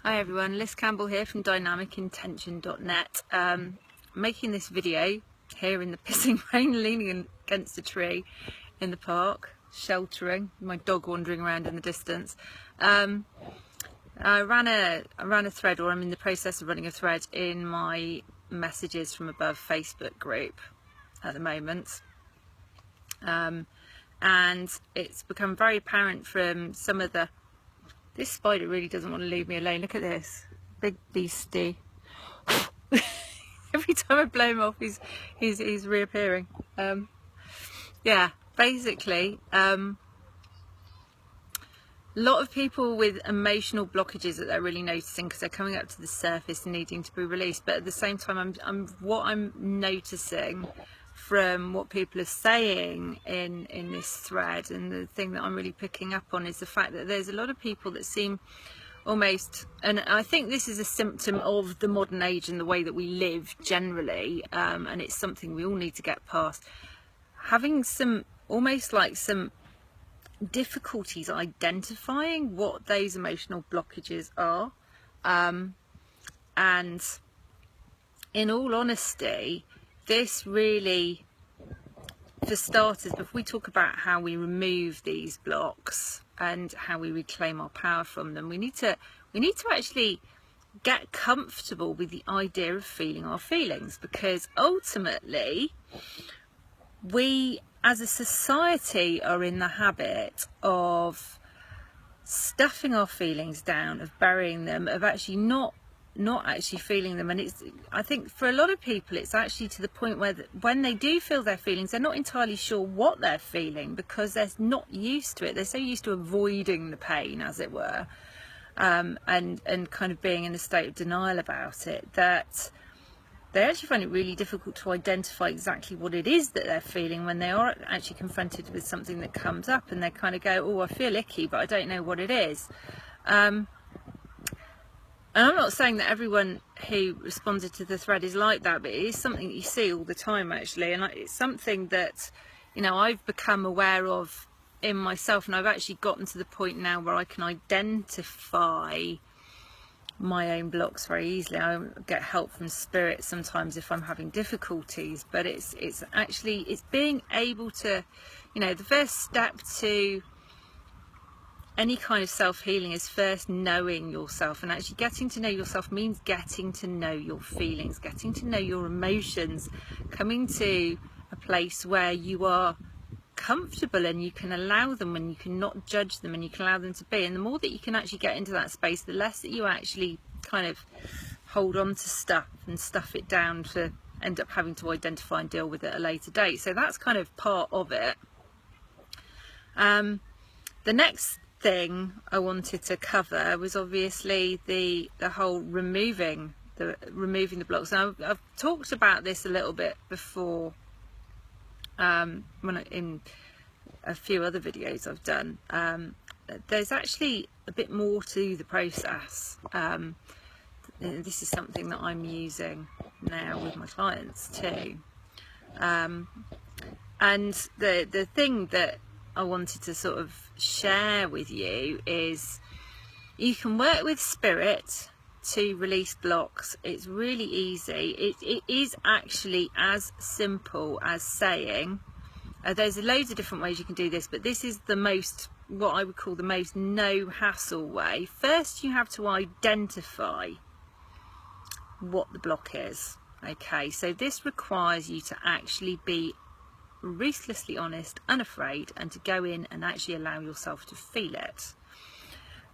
Hi everyone, Liz Campbell here from dynamicintention.net. Making this video here in the pissing rain, leaning against a tree in the park, sheltering, my dog wandering around in the distance. I ran a thread, or I'm in the process of running a thread in my Messages from Above Facebook group at the moment. And it's become very apparent from some of the... This spider really doesn't want to leave me alone. Look at this big beastie. Every time I blow him off, he's reappearing. Yeah, basically, a lot of people with emotional blockages that they're really noticing because they're coming up to the surface and needing to be released. But at the same time, what I'm noticing from what people are saying in this thread, and the thing that I'm really picking up on, is the fact that there's a lot of people that seem almost, and I think this is a symptom of the modern age and the way that we live generally, and it's something we all need to get past, having some difficulties identifying what those emotional blockages are. And in all honesty, this really, for starters, before we talk about how we remove these blocks and how we reclaim our power from them, we need to actually get comfortable with the idea of feeling our feelings, because ultimately we as a society are in the habit of stuffing our feelings down, of burying them, of actually not actually feeling them. And I think for a lot of people it's actually to the point where when they do feel their feelings, they're not entirely sure what they're feeling, because they're not used to it. They're so used to avoiding the pain, as it were, and kind of being in a state of denial about it, that they actually find it really difficult to identify exactly what it is that they're feeling when they are actually confronted with something that comes up, and they kind of go, oh, I feel icky, but I don't know what it is. And I'm not saying that everyone who responded to the thread is like that, but it is something that you see all the time, actually. And it's something that, you know, I've become aware of in myself, and I've actually gotten to the point now where I can identify my own blocks very easily. I get help from spirit sometimes if I'm having difficulties, but it's being able to, you know, the first step to any kind of self-healing is first knowing yourself. And actually getting to know yourself means getting to know your feelings, getting to know your emotions, coming to a place where you are comfortable and you can allow them, and you can not judge them, and you can allow them to be. And the more that you can actually get into that space, the less that you actually kind of hold on to stuff and stuff it down to end up having to identify and deal with it at a later date. So that's kind of part of it. The next thing I wanted to cover was obviously the whole removing the blocks. Now I've talked about this a little bit before, in a few other videos I've done. There's actually a bit more to the process. This is something that I'm using now with my clients too. And the thing that I wanted to sort of share with you is you can work with spirit to release blocks. It's really easy. It is actually as simple as saying, there's loads of different ways you can do this, but this is the most, what I would call the most no hassle way. First, you have to identify what the block is. Okay, so this requires you to actually be ruthlessly honest, unafraid, and to go in and actually allow yourself to feel it.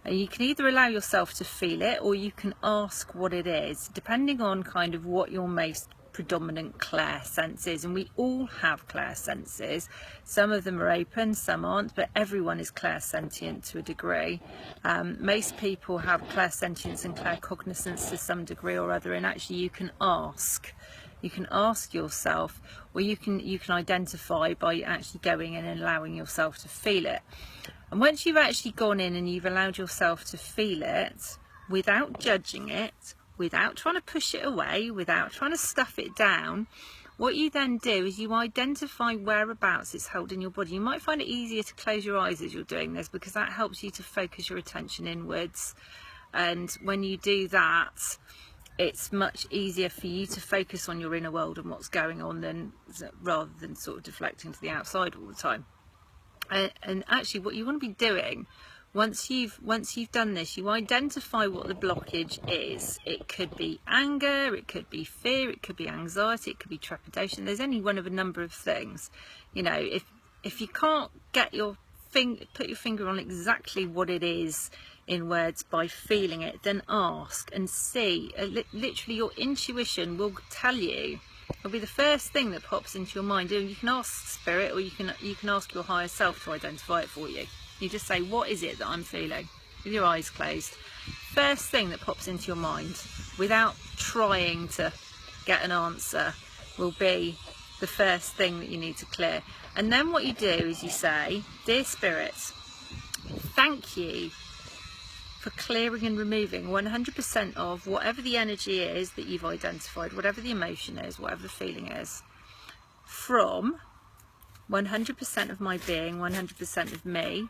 And you can either allow yourself to feel it, or you can ask what it is, depending on kind of what your most predominant clair sense is. And we all have clair senses. Some of them are open, some aren't, but everyone is clairsentient to a degree. Most people have clairsentience and claircognizance to some degree or other, and actually you can ask. You can ask yourself, or you can identify by actually going in and allowing yourself to feel it. And once you've actually gone in and you've allowed yourself to feel it without judging it, without trying to push it away, without trying to stuff it down, what you then do is you identify whereabouts it's held in your body. You might find it easier to close your eyes as you're doing this, because that helps you to focus your attention inwards. And when you do that, it's much easier for you to focus on your inner world and what's going on rather than sort of deflecting to the outside all the time. And actually what you want to be doing once you've done this, you identify what the blockage is. It could be anger, it could be fear, it could be anxiety, it could be trepidation. There's any one of a number of things. You know, if you can't get put your finger on exactly what it is in words by feeling it, then ask and see. Literally your intuition will tell you. It'll be the first thing that pops into your mind. You can ask spirit, or you can ask your higher self to identify it for you. You just say, what is it that I'm feeling, with your eyes closed? First thing that pops into your mind, without trying to get an answer, will be the first thing that you need to clear. And then what you do is you say, dear spirit, thank you for clearing and removing 100% of whatever the energy is that you've identified, whatever the emotion is, whatever the feeling is, from 100% of my being, 100% of me.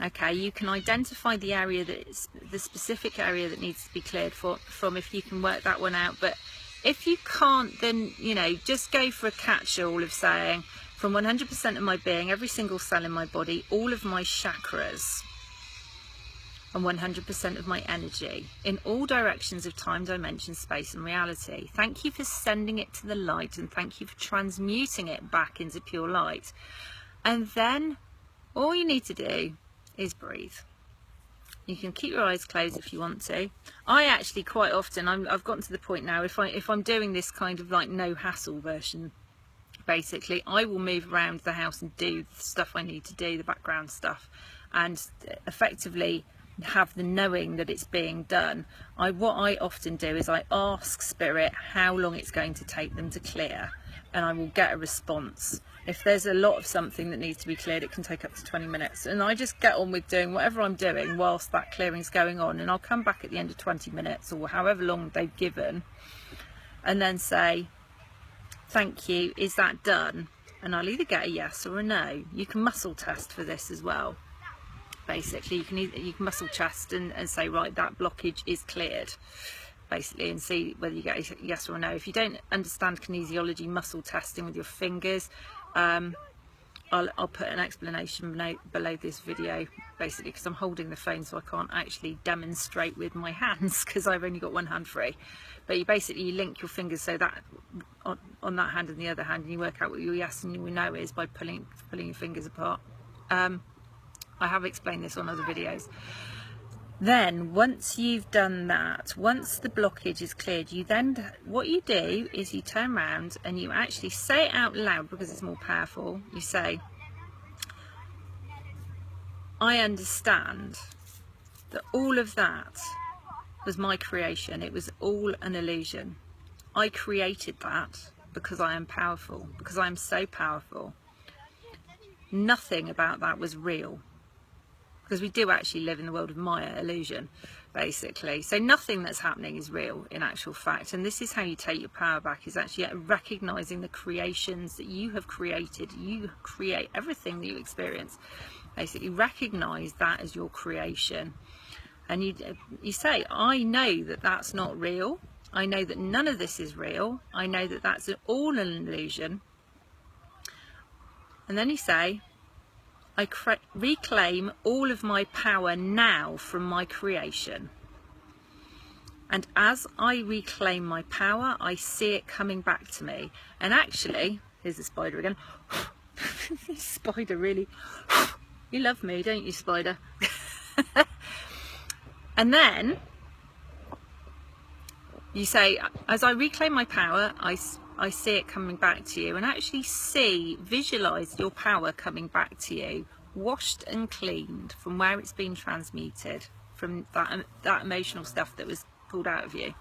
Okay, you can identify the area the specific area that needs to be cleared from, if you can work that one out. But if you can't, then, you know, just go for a catch-all of saying, from 100% of my being, every single cell in my body, all of my chakras, and 100% of my energy, in all directions of time, dimension, space and reality. Thank you for sending it to the light, and thank you for transmuting it back into pure light. And then all you need to do is breathe. You can keep your eyes closed if you want to. I actually quite often, I've gotten to the point now, if I'm doing this kind of like no hassle version, basically, I will move around the house and do the stuff I need to do, the background stuff, and effectively have the knowing that it's being done. What I often do is I ask spirit how long it's going to take them to clear, and I will get a response. If there's a lot of something that needs to be cleared, it can take up to 20 minutes, and I just get on with doing whatever I'm doing whilst that clearing's going on, and I'll come back at the end of 20 minutes or however long they've given, and then say, thank you, is that done? And I'll either get a yes or a no. You can muscle test for this as well. Basically, you can muscle test and say, right, that blockage is cleared, basically, and see whether you get a yes or a no. If you don't understand kinesiology, muscle testing with your fingers, I'll put an explanation below this video, basically, because I'm holding the phone, so I can't actually demonstrate with my hands because I've only got one hand free. But you basically link your fingers so that on that hand and the other hand, and you work out what your yes and your no is by pulling your fingers apart. I have explained this on other videos. Then once you've done that, once the blockage is cleared, what you do is you turn around and you actually say it out loud, because it's more powerful. You say, I understand that all of that was my creation. It was all an illusion. I created that because I am powerful, because I am so powerful. Nothing about that was real. Because we do actually live in the world of Maya, illusion, basically. So nothing that's happening is real in actual fact. And this is how you take your power back, is actually recognizing the creations that you have created. You create everything that you experience. Basically recognize that as your creation. And you say, I know that that's not real. I know that none of this is real. I know that that's all an illusion. And then you say, I reclaim all of my power now from my creation. And as I reclaim my power, I see it coming back to me. And actually, here's the spider again. Spider, really. You love me, don't you, spider? And then you say, as I reclaim my power, I see it coming back to you, and actually visualize your power coming back to you, washed and cleaned from where it's been transmuted, from that emotional stuff that was pulled out of you.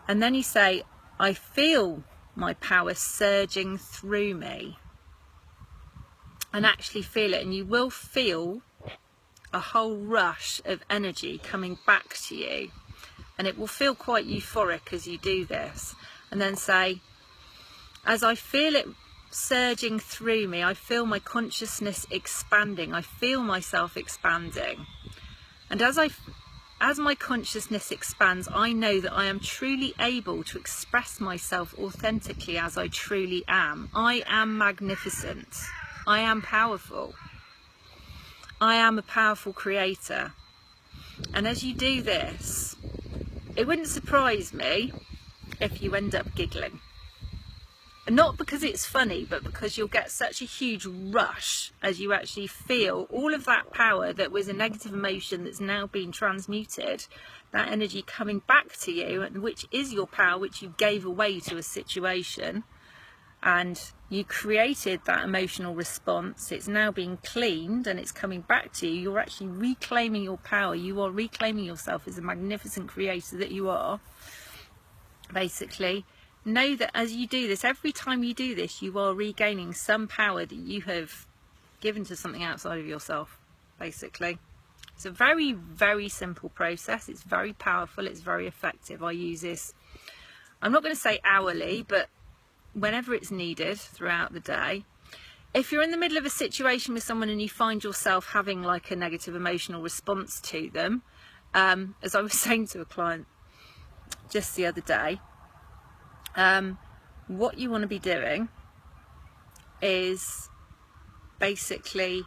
And then you say, I feel my power surging through me, and actually feel it, and you will feel a whole rush of energy coming back to you, and it will feel quite euphoric as you do this. And then say, as I feel it surging through me, I feel my consciousness expanding. I feel myself expanding. And as I as my consciousness expands, I know that I am truly able to express myself authentically as I truly am. I am magnificent. I am powerful. I am a powerful creator. And as you do this, it wouldn't surprise me if you end up giggling. Not because it's funny, but because you'll get such a huge rush as you actually feel all of that power that was a negative emotion that's now been transmuted, that energy coming back to you, and which is your power, which you gave away to a situation, and you created that emotional response. It's now being cleaned and it's coming back to you. You're actually reclaiming your power. You are reclaiming yourself as a magnificent creator that you are, basically. Know that as you do this, every time you do this, you are regaining some power that you have given to something outside of yourself, basically. It's a very, very simple process. It's very powerful. It's very effective. I use this, I'm not going to say hourly, but whenever it's needed throughout the day. If you're in the middle of a situation with someone and you find yourself having like a negative emotional response to them, as I was saying to a client just the other day, what you want to be doing is basically,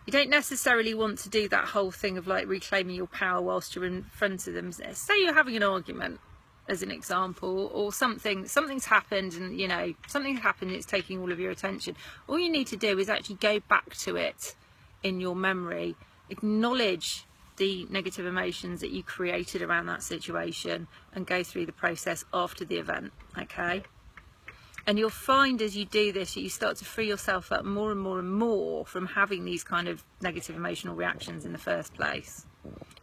you don't necessarily want to do that whole thing of like reclaiming your power whilst you're in front of them. Say you're having an argument, as an example, or something's happened, and you know something's happened and it's taking all of your attention. All you need to do is actually go back to it in your memory, acknowledge the negative emotions that you created around that situation, and go through the process after the event. Okay, and you'll find as you do this, you start to free yourself up more and more and more from having these kind of negative emotional reactions in the first place.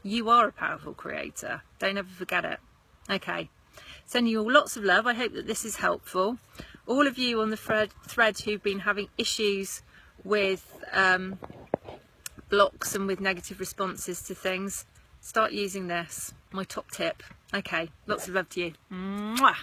You are a powerful creator. Don't ever forget it. Okay, sending you all lots of love. I hope that this is helpful. All of you on the thread who've been having issues with blocks and with negative responses to things, start using this. My top tip. Okay, lots of love to you. Mwah.